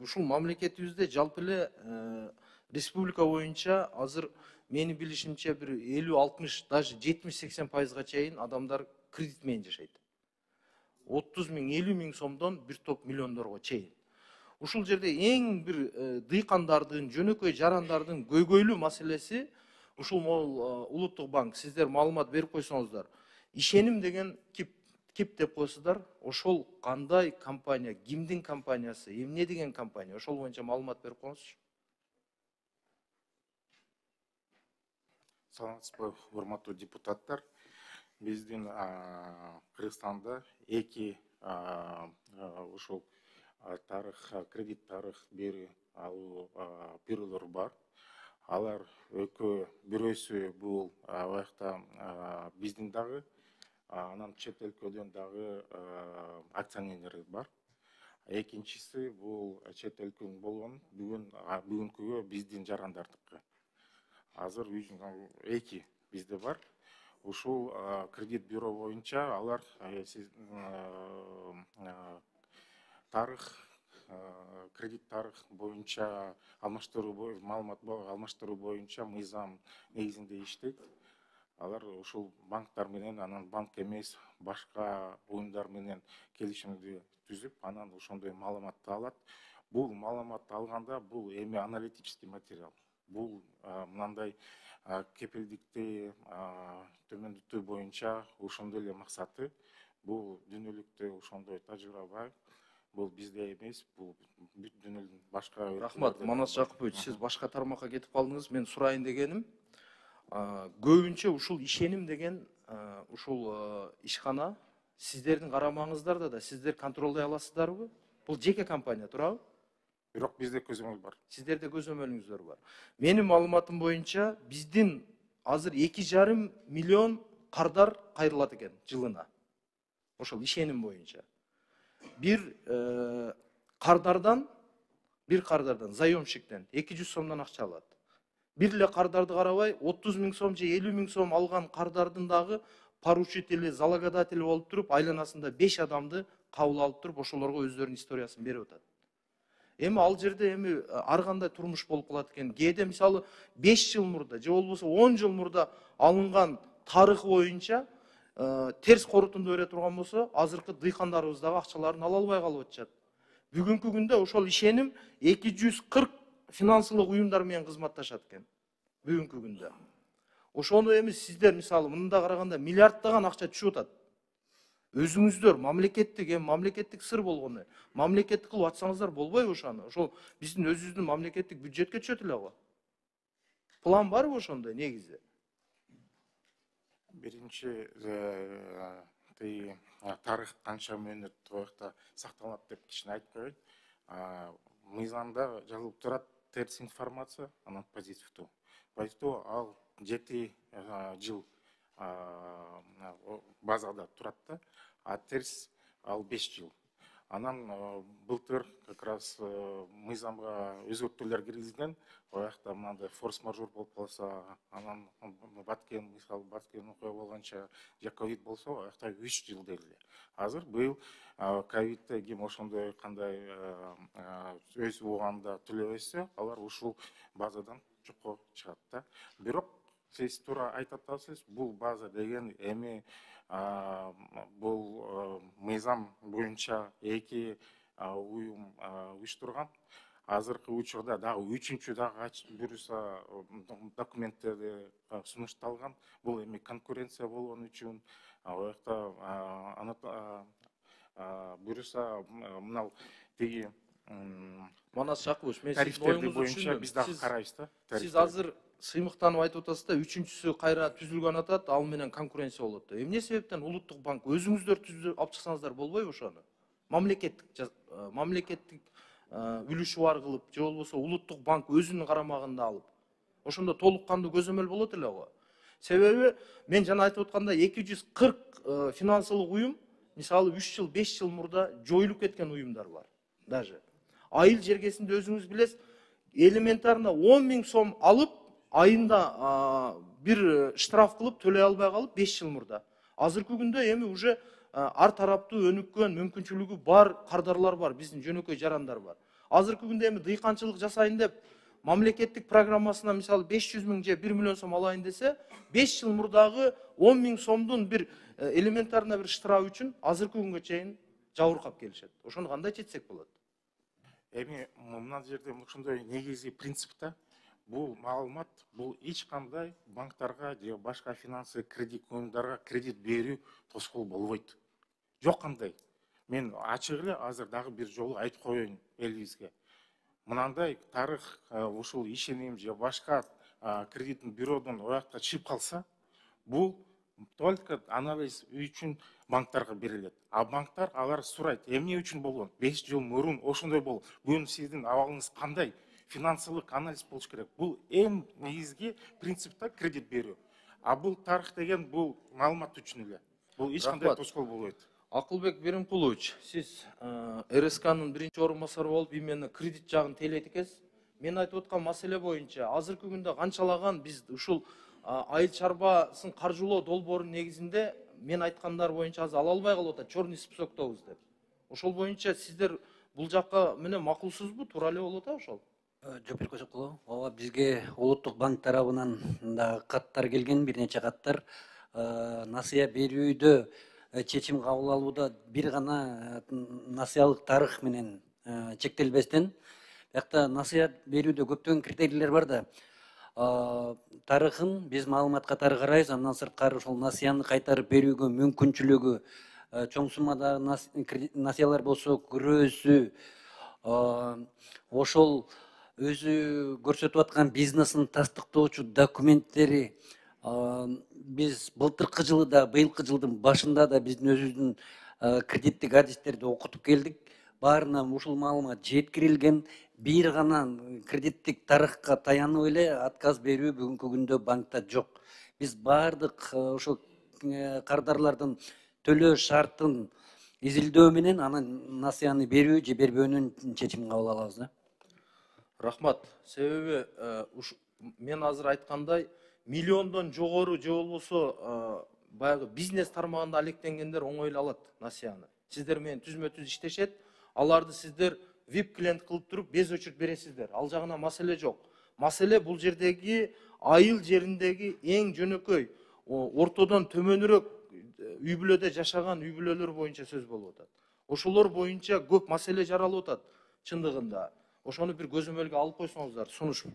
ушул мамлекетибизде жалпы эле республика боюнча азыр менин билишимче бир 50-60, даже 70-80%га чейин адамдар кредит менен жашайт. 30 миң, 50 миң сомдон бир топ миллиондорго чейин. Ушул жерде эң бир дыйкандардын, жөнөкөй жарандардын көйгөйлүү маселеси ушул могул улуттук банк. Сиздер маалымат берип койсоңуздар, ишеним деген кип деп койсуздар. Ошол кандай компания, кимдин компаниясы, эмне деген компания? Ошол боюнча маалымат берип коюңузчу. Саламатсызбы, урматтуу депутаттар. Биздин Кыргызстанда эки ушул кредит тарых берүү алуу бюролор бар. Алар бирөөсү бул аякта биздин дагы, анан чет өлкөдөн дагы акционерлер бар. Экинчиси бул чет өлкөнүн болгон бүгүнкүгө биздин жарандардыкы. Азыр эки бизде бар. Ушул кредит бюро боюнча алар кредит тарых боюнча маалымат алмаштыруу боюнча мыйзам негизинде иштейт. Алар ушул банктар менен, анан банк эмес башка уюмдар менен келишимди түзүп, анан ошондой маалыматты алат. Бул маалыматты алганда бул эми аналитический материал. Бул мындай кепилдикти төмөндөтүү боюнча ошондой эле максаты. Бул дүнөлүктө ошондой тажрыйба бар. Бул бизде эмес, бул бүт дүнөлдүн башка. Рахмат, Манас Жакыпович, сиз башка тармакка кетип калдыңыз. Мен сурайын дегеним, көбүнчө ушул ишеним деген ушул ишкана сиздердин карамаңыздарда да сиздер контролдой аласыздарбы? Бул жеке компания турабы? Бирок бизде көзөмөл бар. Сиздерде көзөмөлүңүздөр бар. Менин маалыматым боюнча биздин азыр 2,5 миллион кардар кайрылат экен жылына. Ошол ишеним боюнча. Бир кардардан заемщиктен 200 сомдон акча алат. Бир эле кардарды карабай 30 миң сом же 50 миң сом алган кардардын дагы поручители, залогодатели болуп туруп, айланасында 5 адамды кабыл алып туруп, ошолорго өздөрүнүн историясын берип атат. Эми ал жерде ар кандай турмуш болуп калат экен. Кээде мисалы 5 жыл мурда же болбосо 10 жыл мурда алынган тарыхы боюнча терс корутунду бере турган болсо, азыркы дыйкандарыбыз дагы акчаларын ала албай калып атышат. Бүгүнкү күндө ошол ишеним 240 финансылык уюмдар менен кызматташат экен. Бүгүнкү күндө. Ошону эми сиздер мисалы мында караганда миллиарддаган акча түшүп атат. Өзүңүздөр мамлекеттик сыр болгону, мамлекеттик кылып атсаңыздар болбойбу ошону? Ошол биздин өзүбүздүн мамлекеттик бюджетке түшөт эле. План барбы ошондой негизи? Биринчи тарых канча мөөнөт боюнча сакталат деп кичине айтып коеюн. Мыйзамда жазылып турат терс информация, анан позитивдүү. Позитивдүү ал 7 жыл базада турат да, а терс ал 5 жыл. Анан былтыр как раз мыйзамга өзгөртүүлөр киргизген. Оякта мындай форс-мажор болуп калса, анан баткен окуя болгонча же ковид болсо, оякта 3 жыл дегиле. Азыр быйыл ковидте ким ошондой кандай өз убагында төлөбөсө, алар ушул базадан жокко чыгат да. Бирок сиз туура айтып атасыз, бул база деген эми бул мыйзам боюнча эки уюм уюштурган. Азыркы учурда дагы үчүнчү дагы буюрса документтерди сунушталган. Бул эми конкуренция болгон үчүн оякта буюрса мынау тиги Манас Жакыпович, мен сиздин оюңузду боюнча биз дагы карайбыз да. Сиз азыр сыймыктанып айтып атасыз да, үчүнчүсү кайра түзүлгөн атат, ал менен конкуренция болот да. Эмне себептен улуттук банк өзүңүздөр түзүп алып чыксаңыздар болбойбу ошону? Мамлекеттик үлүшү бар кылып, же болбосо улуттук банк өзүнүн карамагында алып. Ошондо толук кандуу көзөмөл болот эле го. Себеби мен жана айтып аткандай 240 финансылык уюм, мисалы 3 жыл, 5 жыл мурда жоюлуп кеткен уюмдар бар. Даже айыл жергесинде өзүңүз билесиз, элементарно 10 миң сом алып, айында бир штраф кылып төлөй албай калып 5 жыл мурда. Азыркы күндө эми уже ар тараптуу өнүккөн мүмкүнчүлүгү бар кардарлар бар, биздин жөнөкөй жарандар бар. Азыркы күндө эми дыйканчылык жасайын деп мамлекеттик программасына мисалы 500 миң же 1 миллион сом алайын десе, 5 жыл мурдагы 10 миң сомдун бир элементарный бир штраф үчүн азыркы күнгө чейин жабыркап келишет. Ошону кандай чечсек болот? Эми мына жерде ушундай негизги принципте бул маалымат, бул эч кандай банктарга же башка финансылык кредит уюмдарга кредит берүү тоскоол болбойт. Жок кандай. Мен ачык эле азыр дагы бир жолу айтып коеюн элибизге. Мынандай тарых ушул ишеним же башка кредиттин бюродон оякка чыгып калса, бул только анализ үчүн банктарга берилет. А банктар алар сурайт, эмне үчүн болгон? 5 жыл мурун ошондой болуп, бүгүн сиздин абалыңыз кандай? Финансылык анализ болуш керек. Бул эң негизги принципте кредит берүү. А бул тарых деген бул маалымат үчүн эле. Бул эч кандай тоскоол болбойт. Акылбек Беримкулович, сиз РСКнын биринчи орун басары болуп, именно кредит жагын тейлейт экенсиз. Мен айтып аткан маселе боюнча азыркы күндө канчалаган биз ушул айыл чарбасын каржылоо долбоорунун негизинде мен айткандар боюнча азыр ала албай калып атат, черный списоктобуз деп. Ошол боюнча сиздер бул жакка менен макулсузбу, туура эле болуп атабы ошол? Жопер Көчөкулов, ооба бизге Улуттук банк тарабынан да каттар келген, бир нече каттар. Насыя берүүдө чечим кабыл алууда бир гана насыялык тарых менен чектелбестен, биякта насыя берүүдө көптөгөн критерийлер бар да. Тарыхын биз маалымат катары карайбыз, андан сырткары ошол насыяны кайтарып берүүгө мүмкүнчүлүгү, чоң суммадагы насыялар болсо күрөөсү, ошол өзү көрсөтүп аткан бизнесин тастыктоочу документтери, биз былтыркы жылы да, быйылкы жылдын башында да биздин өзүбүздүн кредиттик адистерди окутуп келдик. Баарына ушул маалымат жеткирилген. Бир гана кредиттик тарыхка таянып эле отказ берүү бүгүнкү күндө банкта жок. Биз баардык ошо кардарлардын төлөө шартын изилдөө менен анан насыяны берүү же бербөөнүн чечимин кабыл алабыз да. Рахмат. Себеби мен азыр айткандай миллиондон жогору же болбосо баягы бизнес тармагында алектенгендер оңой эле алат насыяны. Сиздер менен түзмө-түз иштешет, аларды сиздер VIP клиент кылып туруп без очередь бересиздер. Ал жагына маселе жок. Маселе бул жердеги айыл жериндеги эң жөнөкөй, ортодон төмөнүрөөк үй бүлөдө жашаган үй бүлөлөр боюнча сөз болуп атат. Ошолор боюнча көп маселе жаралып атат чындыгында. Ошону бир көзөмөлгө алып койсоңуздар, сунуш